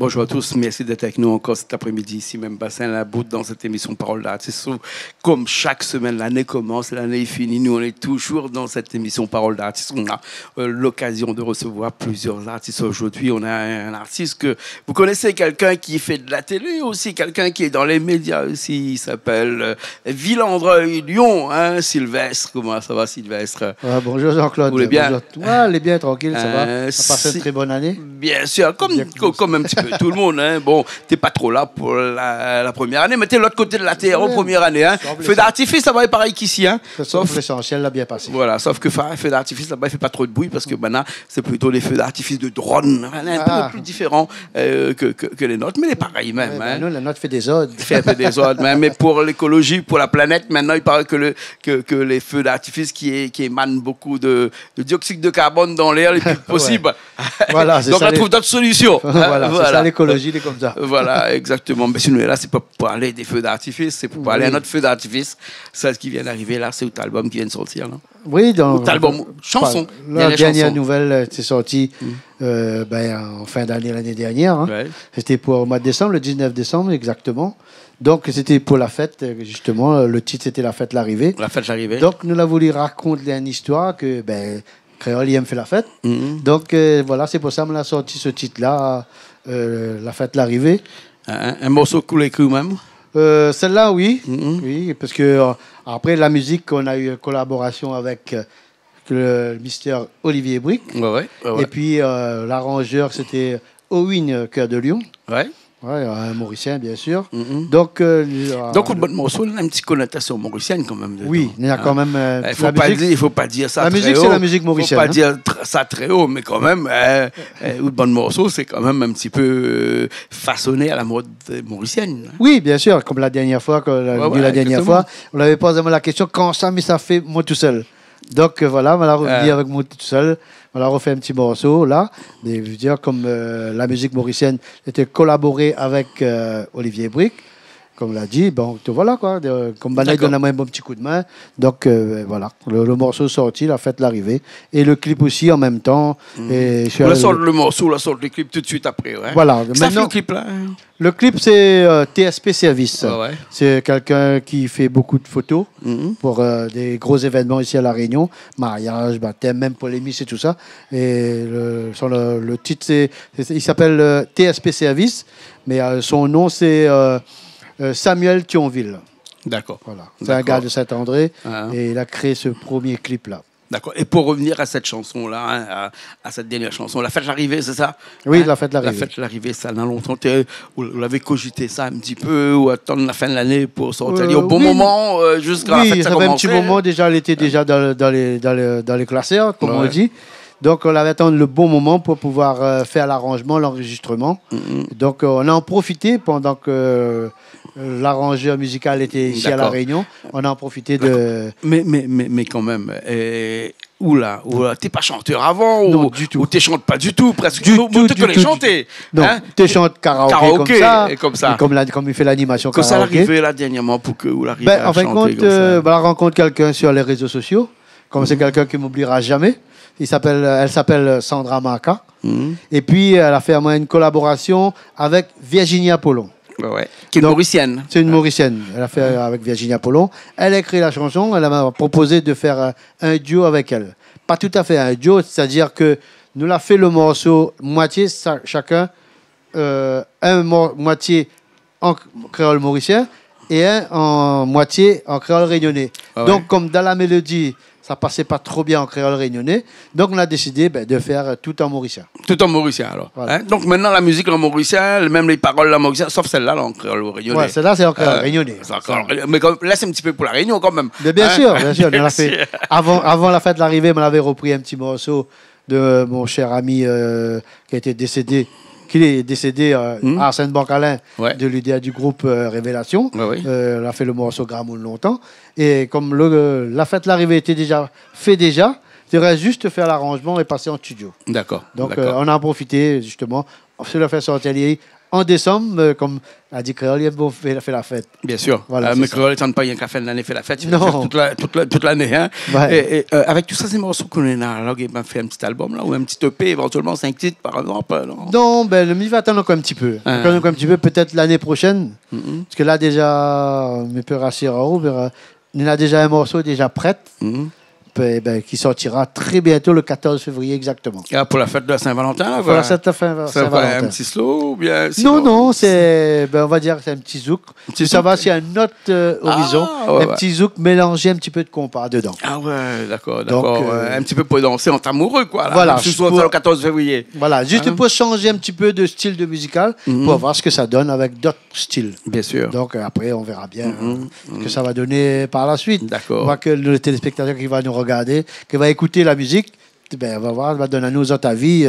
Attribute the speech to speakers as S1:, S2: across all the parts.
S1: Bonjour à tous, merci d'être avec nous encore cet après-midi ici, même Bassin La Boute, dans cette émission Parole d'artiste. Comme chaque semaine, l'année commence, l'année est finie, nous on est toujours dans cette émission Parole d'artiste. On a l'occasion de recevoir plusieurs artistes aujourd'hui. On a un artiste que vous connaissez, quelqu'un qui fait de la télé aussi, quelqu'un qui est dans les médias aussi. Il s'appelle Villandreuil Lyon, hein, Sylvestre. Comment ça va, Sylvestre?
S2: Bonjour Jean-Claude.
S1: Vous allez bien?
S2: Allez bien, tranquille, ça va. On a passé une très bonne annne.
S1: Bien sûr, comme un petit peu tout le monde. Hein. Bon, t'es pas trop là pour la première année, mais t'es de l'autre côté de la terre, première année. Hein. Feu d'artifice, ça va être pareil qu'ici. Hein.
S2: Sauf l'essentiel, l'a bien passé.
S1: Voilà, sauf que feu d'artifice, là-bas, il fait pas trop de bruit parce que maintenant, c'est plutôt les feux d'artifice de drone, un peu plus différents que les nôtres, mais les pareils même.
S2: Ouais,
S1: hein.
S2: nous, la nôtre fait des odes.
S1: Fait un peu des ordres, mais pour l'écologie, pour la planète, maintenant, il paraît que les feux d'artifice qui émanent beaucoup de dioxyde de carbone dans l'air, les plus possible.
S2: Voilà, c'est
S1: donc,
S2: ça,
S1: on trouve d'autres solutions.
S2: Voilà, c'est ça l'écologie, c'est comme ça.
S1: Voilà, exactement. Mais si nous, là, c'est pas pour parler des feux d'artifice, c'est pour parler à notre feu d'artifice. C'est ce qui vient d'arriver là, c'est votre album qui vient de sortir. Là.
S2: Oui, donc.
S1: Album, chanson.
S2: La dernière nouvelle, c'est sorti en fin d'année, l'année dernière. Hein. Ouais. C'était pour au mois de décembre, le 19 décembre exactement. Donc, c'était pour la fête, justement. Le titre, c'était La fête, l'arrivée.
S1: La fête, l'arrivée.
S2: Donc, nous l'avons voulu raconter une histoire que, Créole, il aime faire la fête. Donc, voilà, c'est pour ça qu'on a sorti ce titre-là, La fête, l'arrivée.
S1: Un morceau cool écrit même?
S2: Celle-là, oui. Oui, parce que après la musique, on a eu une collaboration avec le Mister Olivier Brick.
S1: Ouais.
S2: Et puis, l'arrangeur, c'était Owen Cœur de Lion.
S1: Ouais.
S2: Ouais, un Mauricien, bien sûr. Donc, le
S1: bon morceau, il a une petite connotation mauricienne quand même.
S2: Oui, il y a quand même.
S1: Il faut pas dire ça
S2: la
S1: très
S2: musique,
S1: haut.
S2: c'est la musique mauricienne.
S1: Il faut pas dire ça très haut, mais quand même, le bon morceau, c'est quand même un petit peu façonné à la mode mauricienne. Hein.
S2: Oui, bien sûr, comme la dernière fois, la dernière fois, on n'avait pas vraiment la question quand ça, mais ça fait moi tout seul. Donc voilà, on l'a revenu avec moi tout seul. On a refait un petit morceau là. Mais je veux dire, comme la musique mauricienne était collaborée avec Olivier Brick, comme l'a dit, bon, voilà quoi. Comme Banaï donne un bon petit coup de main. Donc voilà, le morceau sorti, La fête, l'arrivée. Et le clip aussi en même temps. Et
S1: on sort le morceau, on sort le clip tout de suite après. Ouais.
S2: Voilà.
S1: Ça fait le clip là.
S2: Le clip, c'est TSP Service.
S1: Ouais.
S2: C'est quelqu'un qui fait beaucoup de photos pour des gros événements ici à La Réunion. Mariage, baptême, même pour les misses et tout ça. Et le titre, il s'appelle TSP Service. Mais son nom, c'est Samuel Thionville.
S1: D'accord.
S2: Voilà. C'est un gars de Saint-André. Et il a créé ce premier clip-là.
S1: D'accord. Et pour revenir à cette chanson-là, hein, à cette dernière chanson, La fête l'arrivée, c'est ça?
S2: Oui, La fête l'arrivée.
S1: La fête l'arrivée, ça n'a longtemps. Vous l'avez cogité ça un petit peu ou attendre la fin de l'année pour sortir au bon moment jusqu'à la fête?
S2: Oui, ça fait un petit moment déjà. Elle était déjà dans les classeurs, comme on dit. Donc, on avait attendu le bon moment pour pouvoir faire l'arrangement, l'enregistrement. Donc, on a en profité pendant que l'arrangeur musical était ici à La Réunion. On a en profité de...
S1: Mais quand même, oula, t'es pas chanteur avant?
S2: Non, du tout.
S1: Ou t'es chantes pas du tout, presque?
S2: Du tout.
S1: Tu connais chanter?
S2: Non, t'es chantes karaoké comme ça. Comme il fait l'animation
S1: karaoké.
S2: Comme ça
S1: l'arrivée là dernièrement pour que vous l'arrivez à chanter
S2: comme ça. On rencontre quelqu'un sur les réseaux sociaux. Comme c'est quelqu'un qui m'oubliera jamais. Elle s'appelle Sandra Maka. Et puis, elle a fait une collaboration avec Virginie Apollon.
S1: Ouais. Qui est mauricienne.
S2: C'est une mauricienne. Elle a fait avec Virginie Apollon. Elle a écrit la chanson. Elle m'a proposé de faire un duo avec elle. Pas tout à fait un duo, c'est-à-dire que nous l'a fait le morceau moitié chacun, moitié en créole mauricien et un en moitié en créole réunionnais. Donc, comme dans la mélodie, ça passait pas trop bien en créole réunionnais. Donc, on a décidé de faire tout en mauricien. Tout
S1: en mauricien, alors. Voilà. Hein? Donc, maintenant, la musique en mauricien, même les paroles en mauricien, sauf celle-là, en créole réunionnais.
S2: Oui, celle-là, c'est en créole réunionnais.
S1: Mais laisse un petit peu pour la Réunion, quand même.
S2: Mais bien sûr, bien sûr. On l'a fait. Avant la fête de l'arrivée, on avait repris un petit morceau de mon cher ami qui a été décédé. Qu'il est décédé Arsène Bancalin de l'idée du groupe Révélation. On a fait le morceau Gramoun longtemps. Et comme la fête l'arrivée était déjà fait il faudrait juste faire l'arrangement et passer en studio.
S1: D'accord.
S2: Donc on a profité justement. On se l'a fait sortir en décembre, comme a dit Créole, il a fait la fête.
S1: Bien sûr.
S2: Voilà,
S1: mais Créole, il ne pas rien qu'à faire l'année, fait la fête.
S2: Non.
S1: Toute l'année. Hein.
S2: Ouais.
S1: Et avec tout ça, ces morceaux qu'on a, alors, il m'a fait un petit album là, ou un petit EP, éventuellement 5 titres par exemple.
S2: Non, ben, le va attendre encore un petit peu. Encore un petit peu, peut-être l'année prochaine. Parce que là, déjà, mes peurs à Sierra, il y a déjà un morceau déjà prêt. Qui sortira très bientôt, le 14 février exactement.
S1: Ah, pour la fête de Saint-Valentin?
S2: Pour la fête de Saint-Valentin.
S1: C'est un petit slow ou bien...
S2: Non, c'est, on va dire que c'est un petit zouk. Ça va, c'est un autre horizon. Un petit zouk mélangé un petit peu de compas dedans.
S1: Ah ouais, d'accord. Un petit peu pour danser entre amoureux, quoi. Là.
S2: Voilà.
S1: Juste pour le 14 février.
S2: Voilà, juste pour changer un petit peu de style de musical, pour voir ce que ça donne avec d'autres styles.
S1: Bien sûr.
S2: Donc après, on verra bien ce que ça va donner par la suite.
S1: D'accord.
S2: On voit que le téléspectateur qui va nous regarder, qui va écouter la musique, on va voir, va donner à nous autres avis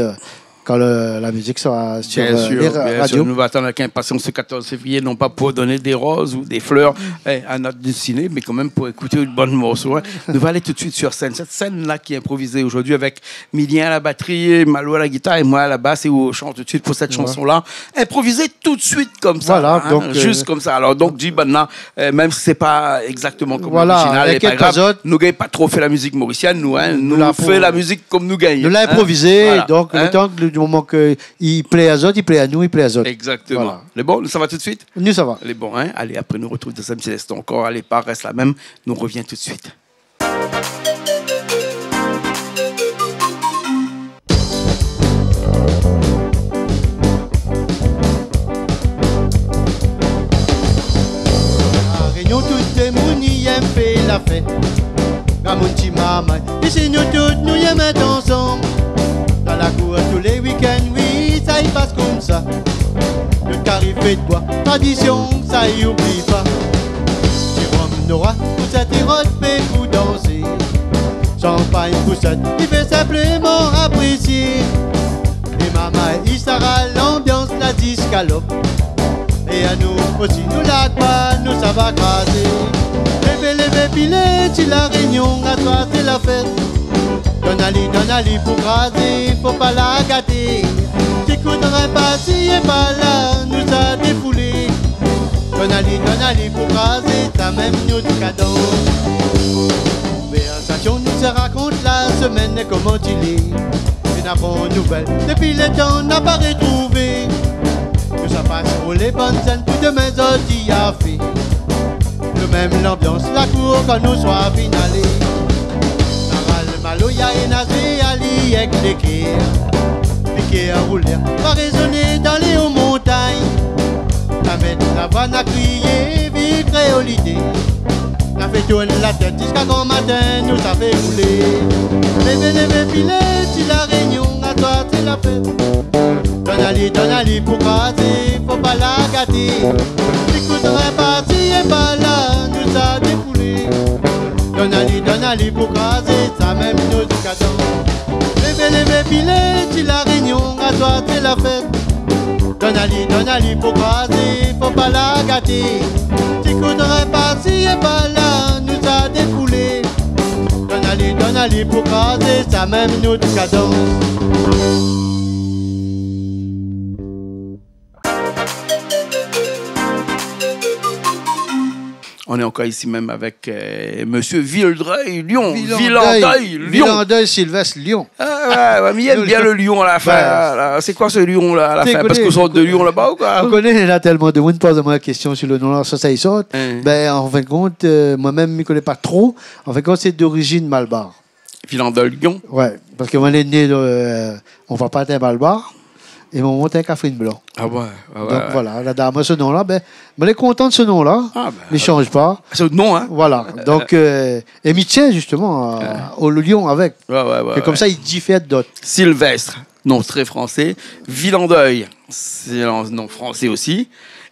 S2: quand la musique sera sur les radios.
S1: Nous va attendre avec impatience ce 14 février, non pas pour donner des roses ou des fleurs à notre ciné, mais quand même pour écouter une bonne morceau. Hein. Nous allons aller tout de suite sur scène. Cette scène-là qui est improvisée aujourd'hui avec Milien à la batterie, Malo à la guitare et moi à la basse et au chant tout de suite pour cette chanson-là. Improvisée tout de suite comme ça. Voilà, donc, juste comme ça. Alors donc, dis maintenant, même si c'est pas exactement comme l'original, pas grave, nous n'avons pas trop fait la musique mauricienne, nous fait la musique comme nous gagnons.
S2: Nous l'avons improvisé, donc le temps que du moment qu'il plaît à Zot, il plaît à nous, il plaît à Zot.
S1: Exactement. Voilà. Les bons, ça va tout de suite?
S2: Nous, ça va.
S1: Les bons, hein? Allez, après, nous retrouvons dans un petit instant encore. Allez, pas, reste la même. Nous revient tout de suite.
S3: Réunion, toutes les mounis aiment faire la fête. Ramonti maman, ici nous tous, nous y aimons ensemble. Dans la cour tous les week-ends, oui, ça y passe comme ça. Le carré fait de bois, tradition, ça y oublie pas. Jérôme Nora, poussette et rôde, fait pour danser. Champagne, poussette, il fait simplement apprécier. Et maman, il sera l'ambiance, la discalope. Et à nous aussi, nous la quoi, nous ça va craser. Levez, pilé, si la réunion, à toi c'est la fête. Donne-ali pour craser, faut pas la gâter. T'écouterais pas si est pas là, nous a défoulé. Donne-ali pour craser, t'as même nous du cadeau. Conversation nous se raconte la semaine comment il est. Une bonne nouvelle, depuis le temps n'a pas retrouvé. Que ça passe pour les bonnes scènes, tout demain Zodi a fait. Le même l'ambiance, la cour quand nous soit finalés. Malo ya enazé ali avec l'équerre. Piqué à rouler, va résonner dans les hauts montagnes. La mettre la vanne à crier, vive créolité. La fait tourner la tête jusqu'à grand matin, nous ça fait rouler. Levez, pilé, si la réunion à toi c'est la fête. Donne-ali pour craser, faut pas la gâter. T'écouterais pas si est pas là, nous a défoulé. Donne-ali pour craser, ça même nous du cadeau. Levez, pilé, si la réunion à toi c'est la fête. Donne-ali pour craser, faut pas la gâter. T'écouterais pas si est pas là, nous a défoulé. Donne-ali pour craser, ça même nous du cadeau.
S1: On est encore ici même avec Monsieur Villedreuil, Lyon.
S2: Villedreuil, Sylvestre, Lyon.
S1: Ouais, mais il aime bien le lion à la fin. C'est quoi ce lion-là à la fin? Parce qu'on sort de Lyon là-bas ou quoi?
S2: On connaît là tellement de monde pose-moi la question sur le nom-là, ça y saute. En fin de compte, moi-même, je ne connais pas trop. En fin de compte, c'est d'origine Malbar.
S1: Villedreuil, Lyon?
S2: Ouais, parce que moi, on est né, on va pas être un Malbar. Et mon monté un Catherine Blanc.
S1: Ah ouais.
S2: Donc voilà, la dame, ce nom-là, elle est contente de ce nom-là. Mais ne change pas.
S1: C'est le nom, hein?
S2: Voilà. Donc, et m'y tient justement au lion avec.
S1: Ouais.
S2: Comme ça, il diffère d'autres.
S1: Sylvestre, nom très français. Villedreuil, c'est un nom français aussi.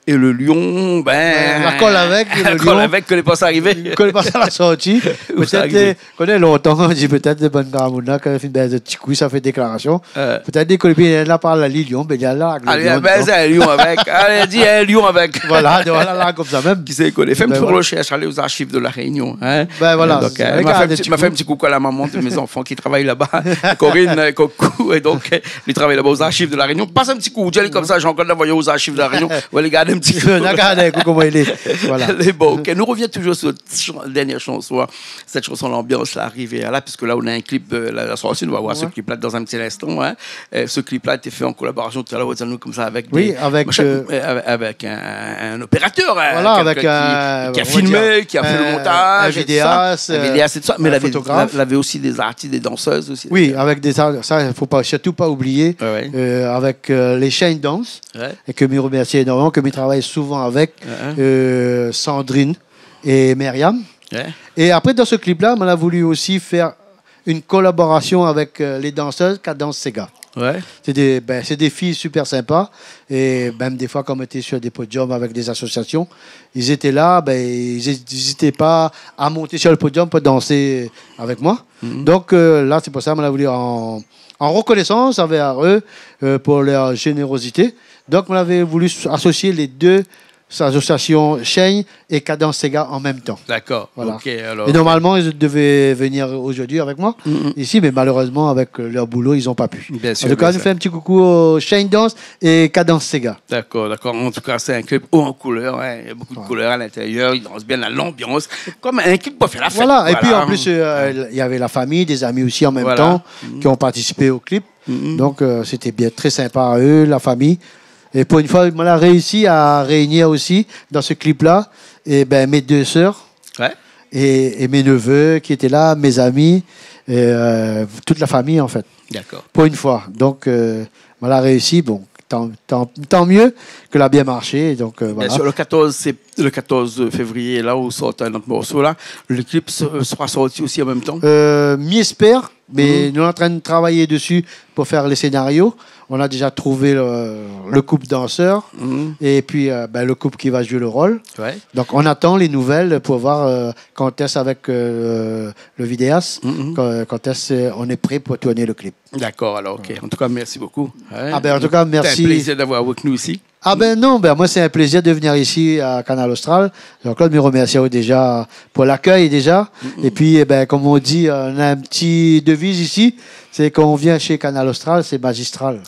S1: Et le lion,
S2: la colle avec.
S1: La colle avec, que les pas arrivés.
S2: Que les pas à la sortie. Peut-être, qu'on est longtemps, on dit peut-être de bonne Garamouna, quand il fait une belle de petit coup, ça fait déclaration. Peut-être des collègues, là, par la lion, ben, il y a là.
S1: Allez, c'est un lion avec. Allez, dis un lion avec.
S2: Voilà, là, comme ça même.
S1: Qui sait qu'on est fait pour le chercher, aller aux archives de la Réunion.
S2: Ben voilà.
S1: Donc, m'a fait un petit coucou à la maman de mes enfants qui travaillent là-bas. Corinne, coucou. Et donc, ils travaillent là-bas aux archives de la Réunion. Passe un petit coup, j'allais comme ça, Jean-Claude, voyez aux archives de la Réunion. On va les garder un petit peu.
S2: Regardez comment il est. Voilà.
S1: Bon, ok. Nous revenons toujours sur la dernière chanson. Cette chanson, l'ambiance, l'arrivée là, puisque là, on a un clip de la sortie. On va voir ce clip-là dans un petit instant. Hein. Ce clip-là a été fait en collaboration tout à l'heure, comme ça, avec avec un opérateur.
S2: Voilà, avec
S1: qui a filmé, qui a fait le montage.
S2: Un vidéaste.
S1: Un vidéaste et tout ça. Mais il avait aussi des artistes, des danseuses aussi.
S2: Oui, avec des ça, il ne faut surtout pas oublier. Avec les Chain Dance, et que je remercie énormément, que je travaille souvent avec Sandrine et Myriam. Et après, dans ce clip-là, on a voulu aussi faire une collaboration avec les danseuses Cadence Sega. C'est des filles super sympas. Et même des fois, quand on était sur des podiums avec des associations, ils étaient là, ils n'hésitaient pas à monter sur le podium pour danser avec moi. Donc là, c'est pour ça qu'on a voulu en reconnaissance envers eux pour leur générosité. Donc, on avait voulu associer les deux associations Chain et Cadence Sega en même temps.
S1: D'accord.
S2: Voilà.
S1: Okay, alors,
S2: et normalement, ils devaient venir aujourd'hui avec moi ici, mais malheureusement, avec leur boulot, ils n'ont pas pu.
S1: Bien sûr,
S2: en tout cas, nous fait un petit coucou aux Chain Dance et Cadence Sega.
S1: D'accord. En tout cas, c'est un clip haut en couleur. Hein. Il y a beaucoup de couleurs à l'intérieur. Ils dansent bien à l'ambiance. Comme un clip pour faire la fête.
S2: Voilà. Et puis, en plus, il y avait la famille, des amis aussi en même temps qui ont participé au clip. Donc, c'était bien très sympa à eux, la famille. Et pour une fois, on a réussi à réunir aussi dans ce clip-là mes deux sœurs et mes neveux qui étaient là, mes amis, et, toute la famille en fait.
S1: D'accord.
S2: Pour une fois. Donc, on a réussi. Bon, tant mieux que l'a bien marché. Donc, voilà.
S1: Sur le 14 février, là où sort notre morceau, là, le clip sera sorti aussi en même temps.
S2: M'y espère, mais nous sommes en train de travailler dessus pour faire les scénarios. On a déjà trouvé le couple danseur et puis le couple qui va jouer le rôle. Donc, on attend les nouvelles pour voir quand est-ce avec le vidéaste, quand est-ce on est prêt pour tourner le clip.
S1: D'accord, alors, ok. En tout cas, merci beaucoup.
S2: En tout cas, merci.
S1: C'est un plaisir d'avoir avec nous ici.
S2: Moi c'est un plaisir de venir ici à Canal Austral. Jean-Claude me remercie déjà pour l'accueil déjà. Et puis comme on dit, on a un petit devise ici, c'est qu'on vient chez Canal Austral, c'est magistral.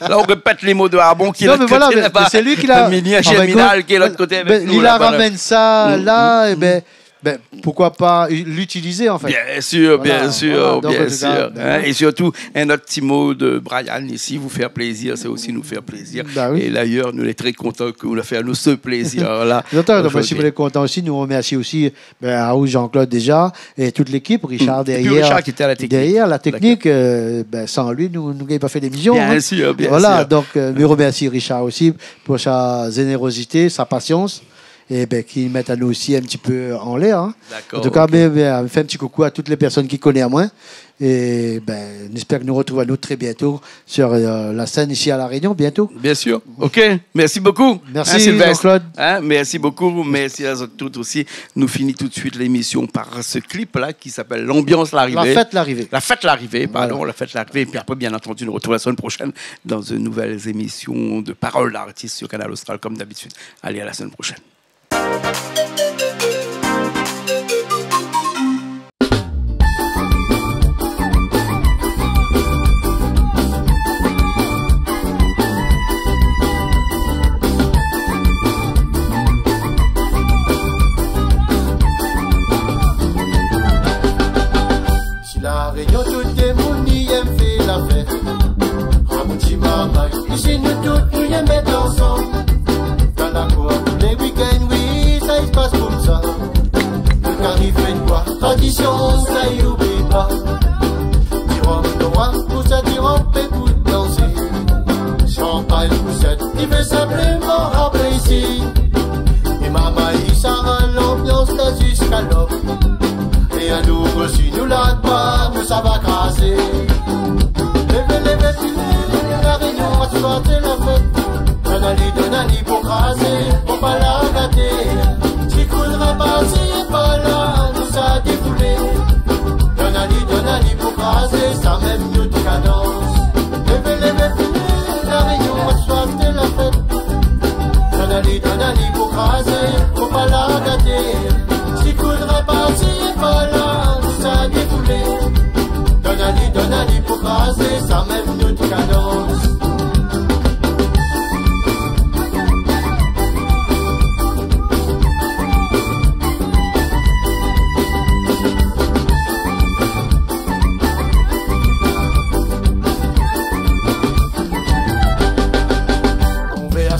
S1: Là on répète les mots de Arbon qui est l'autre côté là-bas.
S2: C'est lui qui l'a.
S1: Minal qui est l'autre côté avec nous.
S2: Il ramène ça là et pourquoi pas l'utiliser en fait.
S1: Bien sûr. Et surtout, un autre petit mot de Brian ici, vous faire plaisir, c'est aussi nous faire plaisir. Et d'ailleurs, nous sommes très contents que vous l'avez fait à nous ce plaisir-là.
S2: Si vous êtes contents aussi, nous remercions aussi Jean-Claude déjà et toute l'équipe, Richard derrière.
S1: Richard qui était à la technique.
S2: Derrière la technique, sans lui, nous n'aurions pas fait d'émission.
S1: Bien sûr.
S2: Donc, nous remercions Richard aussi pour sa générosité, sa patience. Et qui mettent à nous aussi un petit peu en l'air. Hein. En tout cas, on fait un petit coucou à toutes les personnes qui connaissent à moi. Et j'espère que nous retrouvons nous très bientôt sur la scène ici à La Réunion, bientôt.
S1: Bien sûr. OK. Merci beaucoup.
S2: Merci, Jean-Claude.
S1: Merci beaucoup. Merci à toutes aussi. Nous finissons tout de suite l'émission par ce clip-là qui s'appelle L'ambiance l'arrivée.
S2: La fête l'arrivée.
S1: La fête l'arrivée, pardon. La fête l'arrivée. Et puis après, bien entendu, nous retrouvons la semaine prochaine dans de nouvelles émissions de Paroles d'artistes sur Canal Austral, comme d'habitude. Allez, à la semaine prochaine.
S3: Si la Réunion, tout est moun, y aime fait la fête. Ramouti maman, ici nous tous, nous y aime être ensemble. Dans la cour, tous les week-ends, oui, ça se passe comme ça. Le carré fait quoi? Tradition, ça y oublie pas. Dirons droit, pour ça dirons paix pour danser. Champagne, poussette, il fait simplement apprécier. Et maman, il s'arrête l'ambiance là jusqu'à l'aube. Et à nous aussi, nous l'a pas, mais ça va crasser. Levez, tu lèves, la Réunion va se battre la fête. Donali pour craser.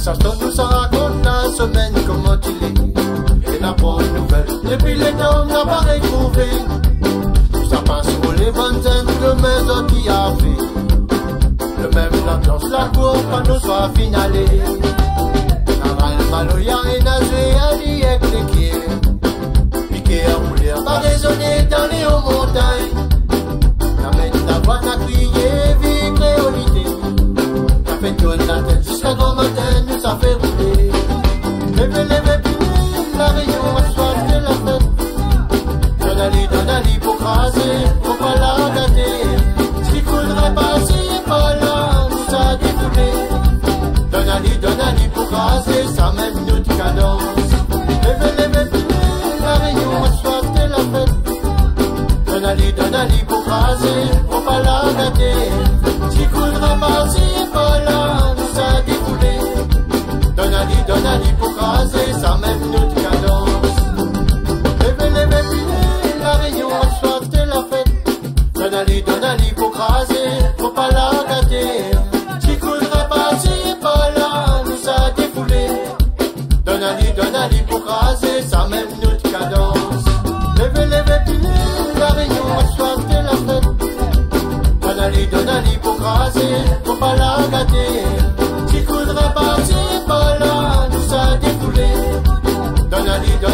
S3: Ça nous ça raconte la semaine comment il est. Et la bonne nouvelle, depuis les temps on n'a pas retrouvé. Ça passe pour les bonnes de maisons qui a fait. Le même l'ambiance, la cour, quand nous soit finalé. Maloya et nagé à l'y avec les pieds. Piqué à rouler, pas raisonner dans les hauts montagnes. La mène la voix n'a crié, vie créolité. La fait tourner la tête jusqu'à grand matin, nous ça fait rouler. Levez, puis la réunion a soif de la fête. Donne Ali pour craser, faut pas la gâter. S'il faudrait passer par là, nous ça défoulé. Donne Ali pour craser, ça même notre cadence. Levez, la réunion a soif de la fête. Donne Ali pour craser, faut pas la gâter. S'il faudrait passer par là, nous a défoulé. Donne Ali pour craser, ça même notre cadence. Levez, la réunion a soif de la fête. Donne Ali pour craser, faut pas la gâter. S'il faudrait passer par là, nous a défoulé. Donne Ali pour craser, ça même notre cadence. Levez, puis la réunion a soif de la fête. Donne Ali pour craser, faut pas la gâter. S'il faudrait passer par là, nous a défoulé. Donne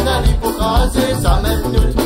S3: Ali pour craser, ça même notre